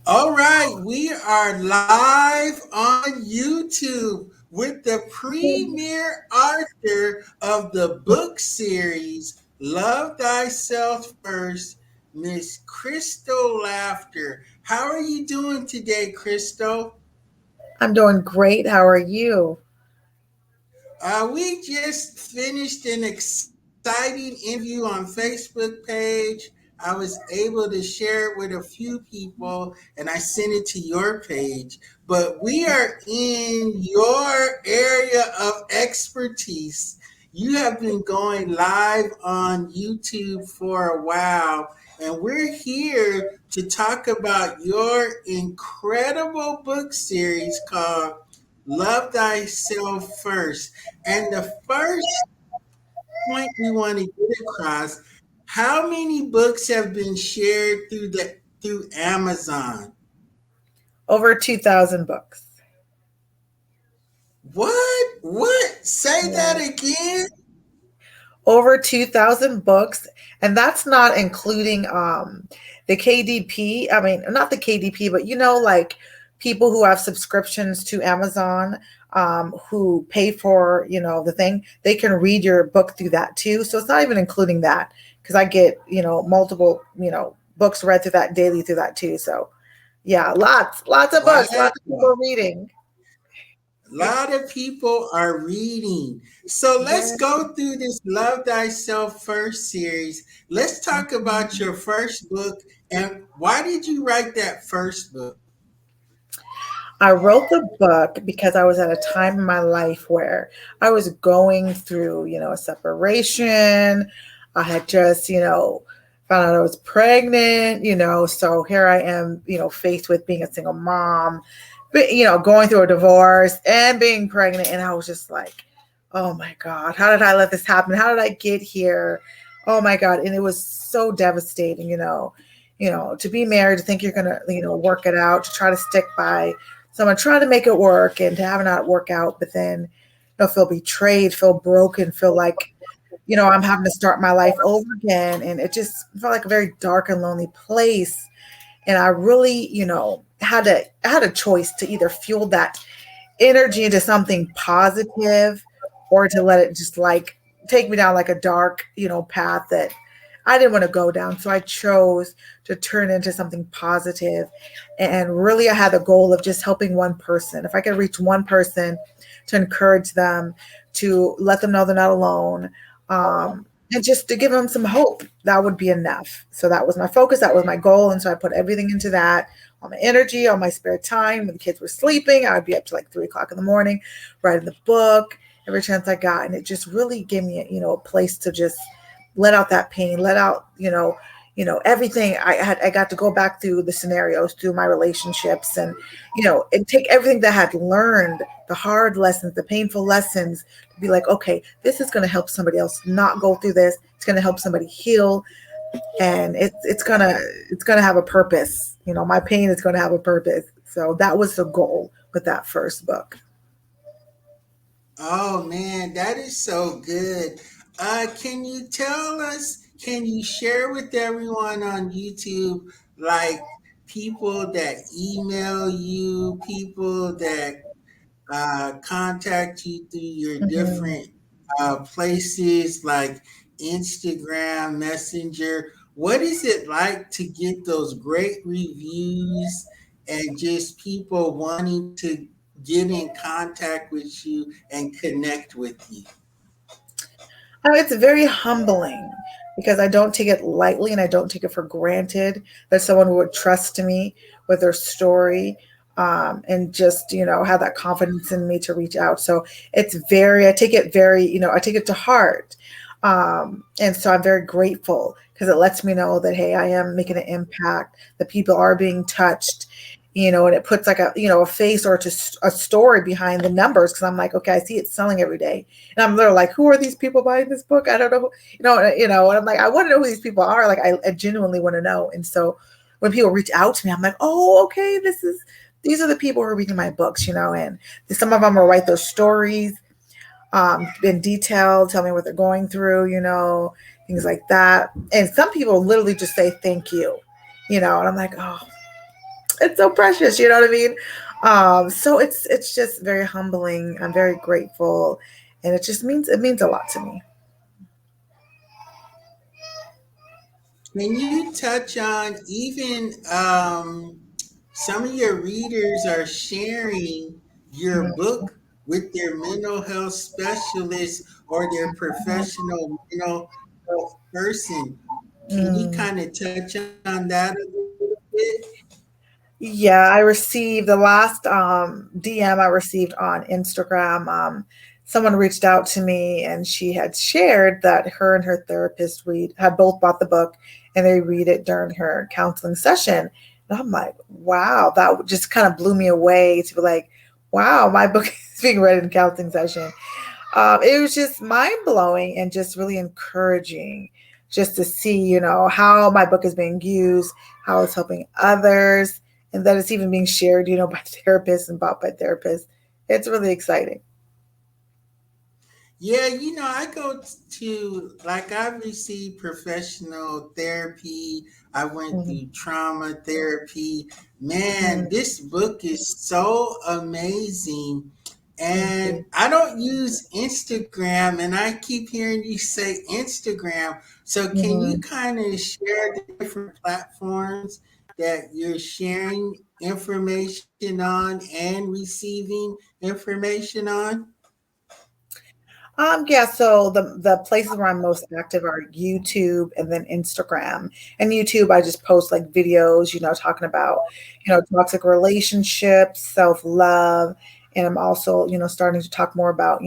All right, we are live on YouTube with the premier author of the book series Love Thyself First, Miss Krystal Laughter. How are you doing today, Krystal? I'm doing great. How are you? We just finished an exciting interview on Facebook page. I was able to share it with a few people and I sent it to your page. But we are in your area of expertise. You have been going live on YouTube for a while, and we're here to talk about your incredible book series called Love Thyself First. And the first point we want to get across, how many books have been shared through Amazon? Over 2,000 books. What? Say that Yeah. again? Over 2,000 books. And that's not including the KDP. I mean, not the KDP, but like people who have subscriptions to Amazon, who pay for, the thing, they can read your book through that too. So it's not even including that because I get, multiple, books read through that daily through that too. So yeah, lots of books, Wow. lots of people reading. A lot of people are reading. So let's Yeah. go through this Love Thyself First series. Let's talk about your first book and why did you write that first book? I wrote the book because I was at a time in my life where I was going through, a separation. I had just, found out I was pregnant, so here I am, faced with being a single mom, but, going through a divorce and being pregnant. And I was just like, oh my God, how did I let this happen? How did I get here? Oh my God. And it was so devastating, to be married, to think you're going to, work it out, to try to stick by someone, trying to make it work and to have it not work out, but then, feel betrayed, feel broken, feel like, I'm having to start my life over again. And it just felt like a very dark and lonely place. And I really, I had a choice to either fuel that energy into something positive or to let it just like take me down like a dark, path that I didn't want to go down. So I chose to turn into something positive. And really, I had the goal of just helping one person. If I could reach one person to encourage them, to let them know they're not alone, and just to give them some hope, that would be enough. So that was my focus. That was my goal. And so I put everything into that, all my energy, all my spare time. When the kids were sleeping, I would be up to like 3 o'clock in the morning, writing the book every chance I got. And it just really gave me, a place to just let out that pain, let out, everything. I got to go back through the scenarios, through my relationships, and and take everything that I had learned, the hard lessons, the painful lessons, to be like, okay, this is going to help somebody else not go through this. It's going to help somebody heal, and it's gonna have a purpose. My pain is going to have a purpose. So that was the goal with that first book. Oh man, that is so good. Can you tell us, can you share with everyone on YouTube, like people that email you, people that contact you through your Mhm. different places like Instagram, Messenger? What is it like to get those great reviews and just people wanting to get in contact with you and connect with you? It's very humbling because I don't take it lightly and I don't take it for granted that someone would trust me with their story, and just, have that confidence in me to reach out. So I take it very, I take it to heart. And so I'm very grateful because it lets me know that, hey, I am making an impact, that people are being touched, and it puts like a face or just a story behind the numbers. Cause I'm like, okay, I see it selling every day. And I'm literally like, who are these people buying this book? I don't know, and I'm like, I want to know who these people are. Like, I genuinely want to know. And so when people reach out to me, I'm like, oh, okay, these are the people who are reading my books, and some of them will write those stories, in detail, tell me what they're going through, things like that. And some people literally just say thank you, and I'm like, oh, it's so precious, you know what I mean? So it's just very humbling. I'm very grateful, and it means a lot to me. Can you touch on even some of your readers are sharing your book with their mental health specialist or their professional mental health person? Can you Mm. kind of touch on that a little bit? Yeah, I received the last DM I received on Instagram. Someone reached out to me and she had shared that her and her therapist had both bought the book and they read it during her counseling session. And I'm like, wow, that just kind of blew me away to be like, wow, my book is being read in counseling session. It was just mind blowing and just really encouraging just to see, how my book is being used, how it's helping others, and that it's even being shared, by therapists and bought by therapists. It's really exciting. Yeah, I go like, I've received professional therapy. I went Mhm, through trauma therapy. Man, mhm. this book is so amazing. Thank And you. I don't use Instagram, and I keep hearing you say Instagram. So, can you Mhm. kind of share the different platforms that you're sharing information on and receiving information on? Yeah, so the places where I'm most active are YouTube and then Instagram. And YouTube, I just post like videos, talking about, toxic relationships, self-love, and I'm also, starting to talk more about,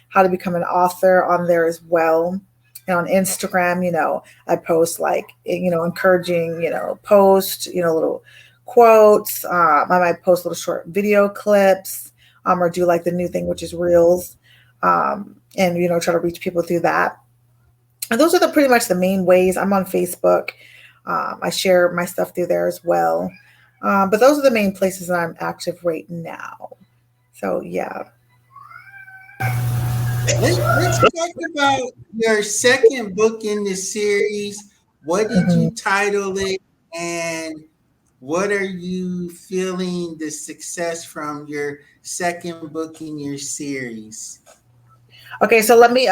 how to become an author on there as well. And on Instagram, I post like, encouraging, posts, little quotes. I might post little short video clips, or do like the new thing, which is reels, and try to reach people through that. And those are the pretty much the main ways. I'm on Facebook. I share my stuff through there as well. But those are the main places that I'm active right now. So yeah. Let's talk about your second book in the series. What did Mhm. you title it, and what are you feeling the success from your second book in your series? Okay, so let me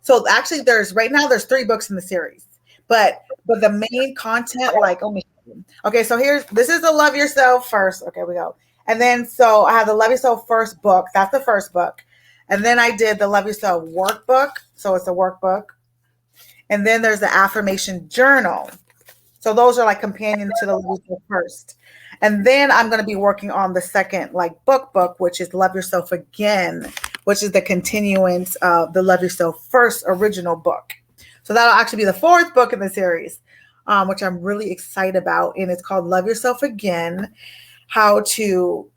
so actually there's right now there's 3 books in the series. But the main content, like, oh, okay, so this is the Love Yourself First. Okay, we go. And then so I have the Love Yourself First book. That's the first book. And then I did the Love Yourself workbook. So it's a workbook. And then there's the affirmation journal. So those are like companion to the Love Yourself First. And then I'm going to be working on the second like book, which is Love Yourself Again, which is the continuance of the Love Yourself First original book. So that'll actually be the 4th book in the series, which I'm really excited about. And it's called Love Yourself Again: How to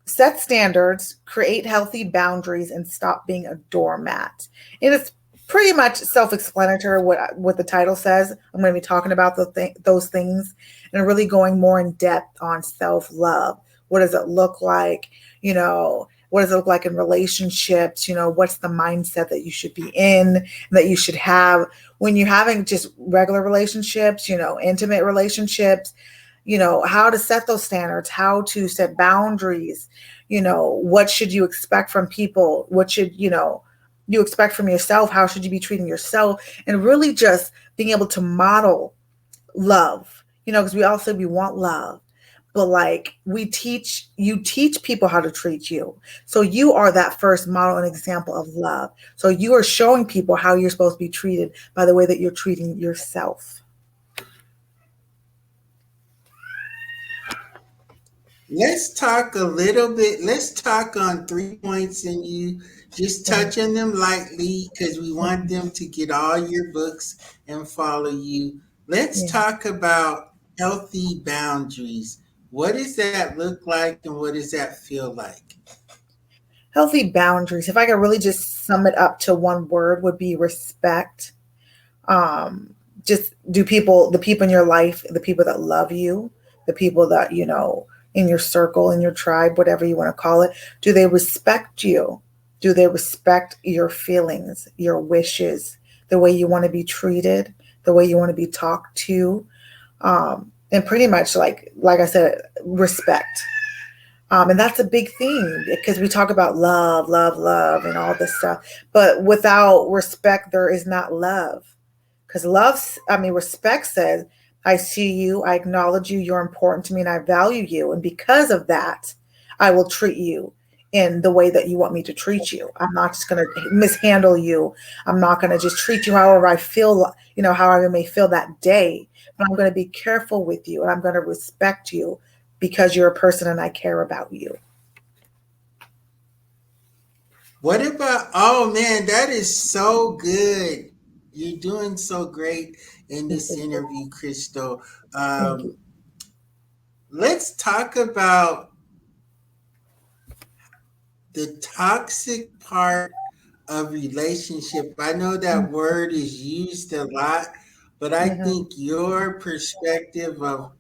Set Standards, Create Healthy Boundaries, and Stop Being a Doormat. And it's pretty much self-explanatory what the title says. I'm going to be talking about those things and really going more in depth on self-love. What does it look like? What does it look like in relationships? What's the mindset that you should be in, that you should have when you're having just regular relationships, intimate relationships, how to set those standards, how to set boundaries, what should you expect from people? What should, you expect from yourself? How should you be treating yourself? And really just being able to model love, because we want love. But like you teach people how to treat you. So you are that first model and example of love. So you are showing people how you're supposed to be treated by the way that you're treating yourself. Let's talk a little bit. Let's talk on 3 points, and you just touch on them lightly because we want them to get all your books and follow you. Let's Yeah. talk about healthy boundaries. What does that look like, and what does that feel like? Healthy boundaries, if I could really just sum it up to one word, would be respect. um just the people in your life, the people that love you, the people that in your circle, in your tribe, whatever you want to call it, do they respect you? Do they respect your feelings, your wishes, the way you want to be treated, the way you want to be talked to, and pretty much like I said, respect. And that's a big thing because we talk about love, love, love, and all this stuff. But without respect, there is not love. Because respect says, I see you, I acknowledge you, you're important to me, and I value you. And because of that, I will treat you in the way that you want me to treat you. I'm not just going to mishandle you. I'm not going to just treat you however I feel, however I may feel that day. But I'm going to be careful with you and I'm going to respect you because you're a person and I care about you. What about, oh man, that is so good. You're doing so great in this interview, Krystal. Thank you. Um, let's talk about the toxic part of relationship. I know that word is used a lot, but I Mm-hmm. think your perspective of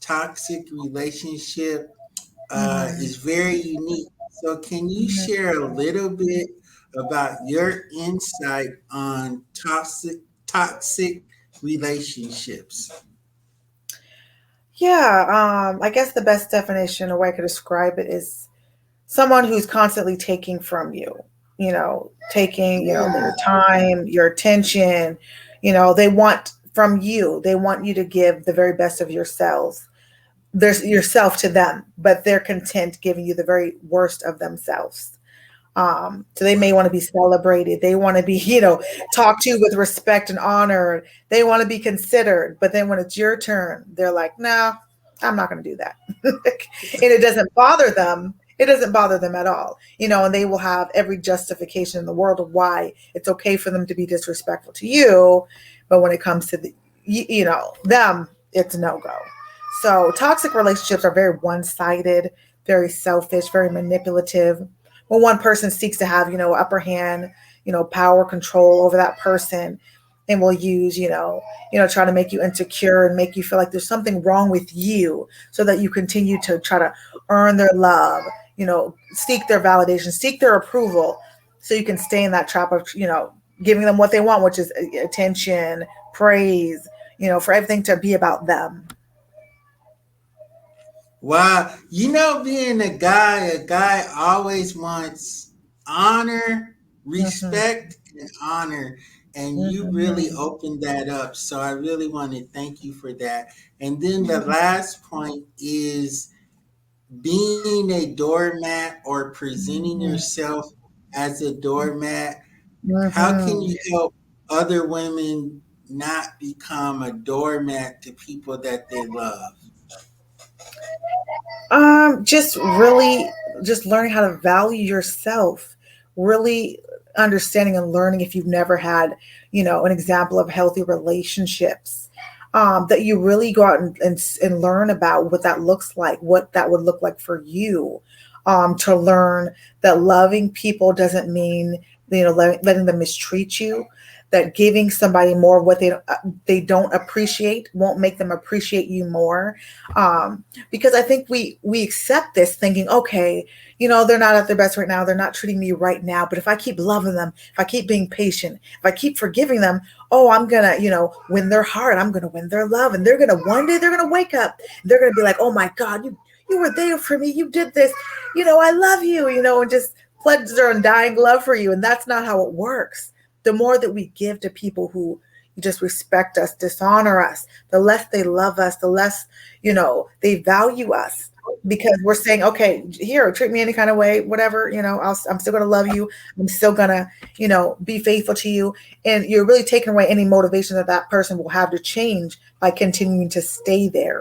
toxic relationship Mm-hmm. is very unique. So, can you share a little bit about your insight on toxic relationships? Yeah, I guess the best definition or way I could describe it is someone who's constantly taking from you, taking, their Mm. time, your attention, they want from you, they want you to give the very best of yourselves. There's yourself to them, but they're content giving you the very worst of themselves. So they may want to be celebrated. They want to be, talked to with respect and honor. They want to be considered. But then when it's your turn, they're like, no, I'm not going to do that. And it doesn't bother them. It doesn't bother them at all, and they will have every justification in the world of why it's okay for them to be disrespectful to you. But when it comes to them, it's no go. So toxic relationships are very one sided, very selfish, very manipulative. When one person seeks to have, upper hand, power control over that person and will use, try to make you insecure and make you feel like there's something wrong with you so that you continue to try to earn their love, seek their validation, seek their approval so you can stay in that trap of, giving them what they want, which is attention, praise, for everything to be about them. Wow, being a guy always wants honor, Mm-hmm. respect, and honor. And you really Mm-hmm. opened that up. So I really want to thank you for that. And then the Mm-hmm. last point is being a doormat or presenting yourself as a doormat. How can Mm-hmm. you help other women not become a doormat to people that they love? Just really just learning how to value yourself, really understanding and learning if you've never had, an example of healthy relationships. That you really go out and learn about what that looks like, what that would look like for you. To learn that loving people doesn't mean, letting them mistreat you, that giving somebody more of what they don't appreciate won't make them appreciate you more. Because I think we accept this thinking, okay, they're not at their best right now, they're not treating me right now, but if I keep loving them, if I keep being patient, if I keep forgiving them, oh, I'm gonna, win their heart, I'm gonna win their love, and they're gonna one day they're gonna wake up, they're gonna be like, oh my God, you were there for me, you did this, I love you, and just pledge their undying love for you. And that's not how it works. The more that we give to people who just respect us, dishonor us, the less they love us, the less, they value us, because we're saying, okay, here, treat me any kind of way, whatever, I'm still going to love you. I'm still going to, be faithful to you. And you're really taking away any motivation that that person will have to change by continuing to stay there.